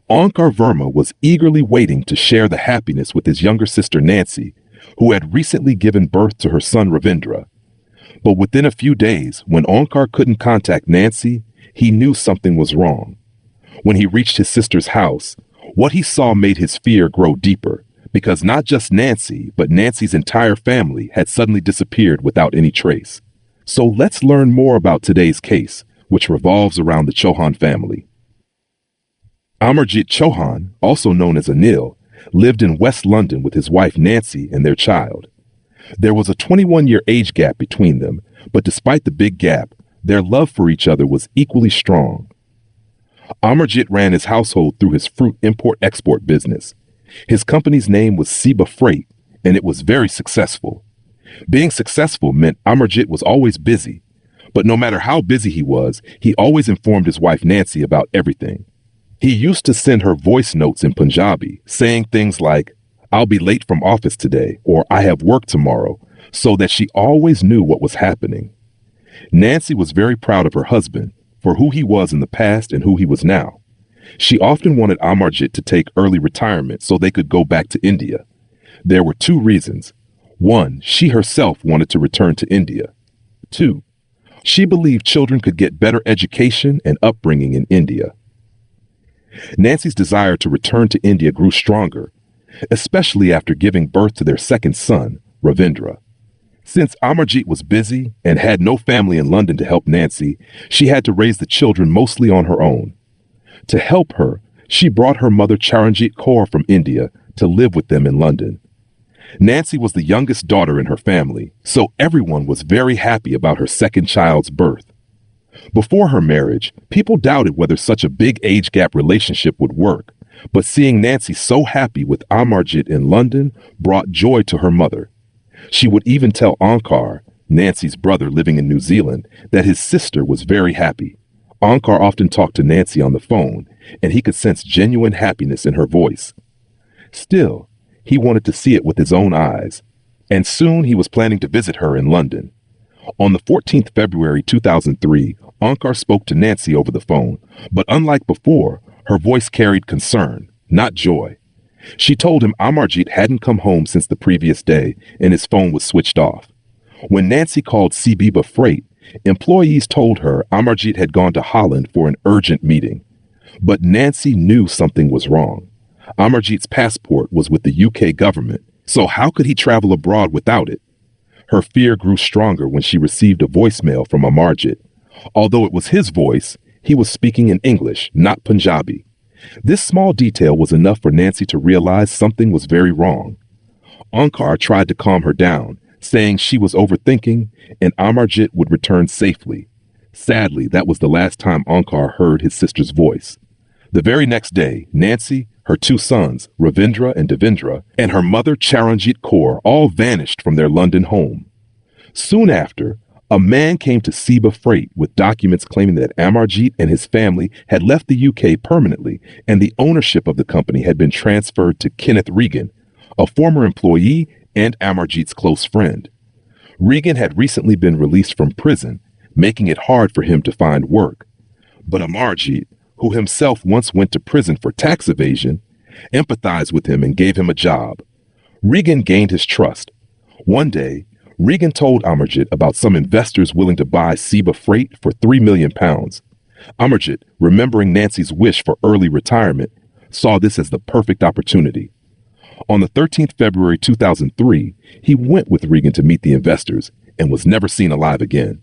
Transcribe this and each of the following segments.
Onkar Verma was eagerly waiting to share the happiness with his younger sister Nancy, who had recently given birth to her son Ravindra. But within a few days, when Onkar couldn't contact Nancy, he knew something was wrong. When he reached his sister's house, what he saw made his fear grow deeper, because not just Nancy, but Nancy's entire family had suddenly disappeared without any trace. So let's learn more about today's case, which revolves around the Chohan family. Amarjit Chohan, also known as Anil, lived in West London with his wife Nancy and their child. There was a 21-year age gap between them, but despite the big gap, their love for each other was equally strong. Amarjit ran his household through his fruit import-export business. His company's name was Seba Freight, and it was very successful. Being successful meant Amarjit was always busy, but no matter how busy he was, he always informed his wife Nancy about everything. He used to send her voice notes in Punjabi, saying things like, "I'll be late from office today," or "I have work tomorrow," so that she always knew what was happening. Nancy was very proud of her husband for who he was in the past and who he was now. She often wanted Amarjit to take early retirement so they could go back to India. There were two reasons. One, she herself wanted to return to India. Two, she believed children could get better education and upbringing in India. Nancy's desire to return to India grew stronger, especially after giving birth to their second son, Ravindra. Since Amarjit was busy and had no family in London to help Nancy, she had to raise the children mostly on her own. To help her, she brought her mother Charanjit Kaur from India to live with them in London. Nancy was the youngest daughter in her family, so everyone was very happy about her second child's birth. Before her marriage, people doubted whether such a big age gap relationship would work, but seeing Nancy so happy with Amarjit in London brought joy to her mother. She would even tell Onkar, Nancy's brother living in New Zealand, that his sister was very happy. Onkar often talked to Nancy on the phone, and he could sense genuine happiness in her voice. Still, he wanted to see it with his own eyes, and soon he was planning to visit her in London. On the 14th February 2003, Onkar spoke to Nancy over the phone, but unlike before, her voice carried concern, not joy. She told him Amarjit hadn't come home since the previous day, and his phone was switched off. When Nancy called Seba Freight, employees told her Amarjit had gone to Holland for an urgent meeting. But Nancy knew something was wrong. Amarjit's passport was with the UK government, so how could he travel abroad without it? Her fear grew stronger when she received a voicemail from Amarjit. Although it was his voice, he was speaking in English, not Punjabi. This small detail was enough for Nancy to realize something was very wrong. Onkar tried to calm her down, saying she was overthinking and Amarjit would return safely. Sadly, that was the last time Onkar heard his sister's voice. The very next day, Nancy, her two sons, Ravindra and Devendra, and her mother Charanjit Kaur all vanished from their London home. Soon after, a man came to Seba Freight with documents claiming that Amarjit and his family had left the UK permanently and the ownership of the company had been transferred to Kenneth Regan, a former employee and Amarjit's close friend. Regan had recently been released from prison, making it hard for him to find work. But Amarjit, who himself once went to prison for tax evasion, empathized with him and gave him a job. Regan gained his trust. One day, Regan told Amarjit about some investors willing to buy Seba Freight for £3 million. Amarjit, remembering Nancy's wish for early retirement, saw this as the perfect opportunity. On the 13th February 2003, he went with Regan to meet the investors and was never seen alive again.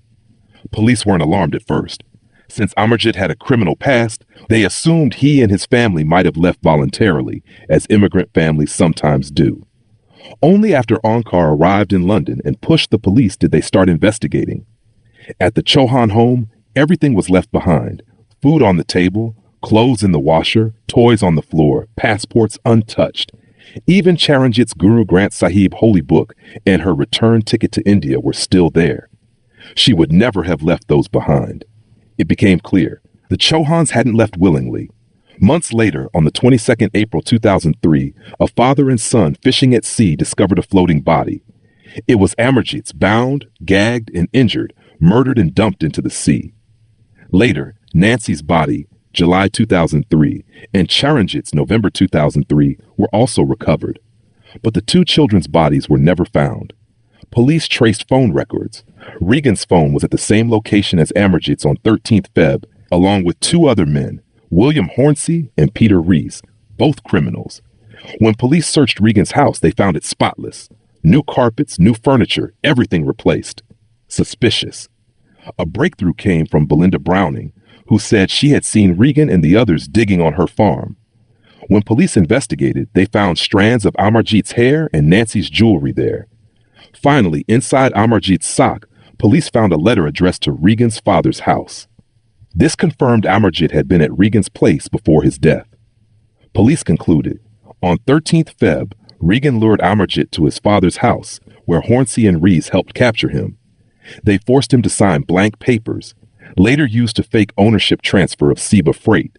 Police weren't alarmed at first. Since Amarjit had a criminal past, they assumed he and his family might have left voluntarily, as immigrant families sometimes do. Only after Onkar arrived in London and pushed the police did they start investigating. At the Chohan home, everything was left behind. Food on the table, clothes in the washer, toys on the floor, passports untouched. Even Charanjit's Guru Granth Sahib holy book and her return ticket to India were still there. She would never have left those behind. It became clear the Chohans hadn't left willingly. Months later, on the 22nd April 2003, a father and son fishing at sea discovered a floating body. It was Amarjit's, bound, gagged, and injured, murdered and dumped into the sea. Later, Nancy's body, July 2003, and Charanjit's November 2003 were also recovered. But the two children's bodies were never found. Police traced phone records. Regan's phone was at the same location as Amarjit's on 13th Feb, along with two other men, William Hornsey and Peter Rees, both criminals. When police searched Regan's house, they found it spotless. New carpets, new furniture, everything replaced. Suspicious. A breakthrough came from Belinda Browning, who said she had seen Regan and the others digging on her farm. When police investigated, they found strands of Amarjit's hair and Nancy's jewelry there. Finally, inside Amarjit's sock, police found a letter addressed to Regan's father's house. This confirmed Amarjit had been at Regan's place before his death. Police concluded, on 13th Feb, Regan lured Amarjit to his father's house, where Hornsey and Rees helped capture him. They forced him to sign blank papers, later used to fake ownership transfer of Seba Freight.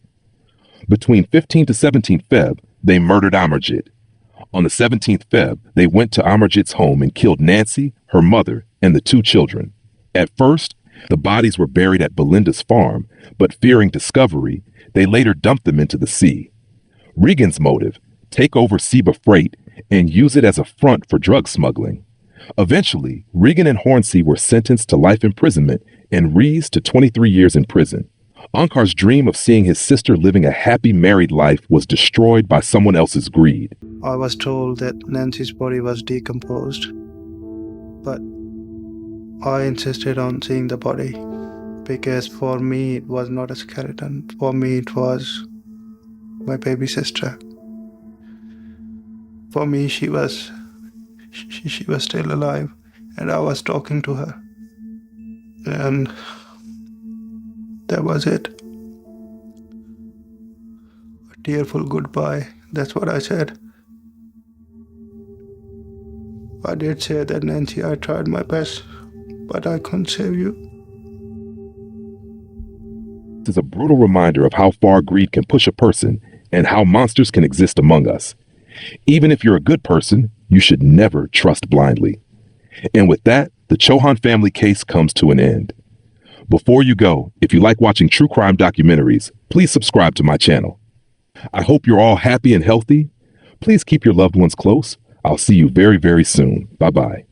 Between 15 to 17 Feb, they murdered Amarjit. On the 17th Feb, they went to Amarjit's home and killed Nancy, her mother, and the two children. At first, the bodies were buried at Belinda's farm, but fearing discovery, they later dumped them into the sea. Regan's motive, take over Seba Freight and use it as a front for drug smuggling. Eventually, Regan and Hornsey were sentenced to life imprisonment and Rees to 23 years in prison. Onkar's dream of seeing his sister living a happy married life was destroyed by someone else's greed. I was told that Nancy's body was decomposed, but I insisted on seeing the body because for me it was not a skeleton. For me it was my baby sister. For me she was still alive and I was talking to her. And that was it. A tearful goodbye, that's what I said. I did say that, Nancy, I tried my best, but I couldn't save you. This is a brutal reminder of how far greed can push a person and how monsters can exist among us. Even if you're a good person, you should never trust blindly. And with that, the Chohan family case comes to an end. Before you go, if you like watching true crime documentaries, please subscribe to my channel. I hope you're all happy and healthy. Please keep your loved ones close. I'll see you very, very soon. Bye-bye.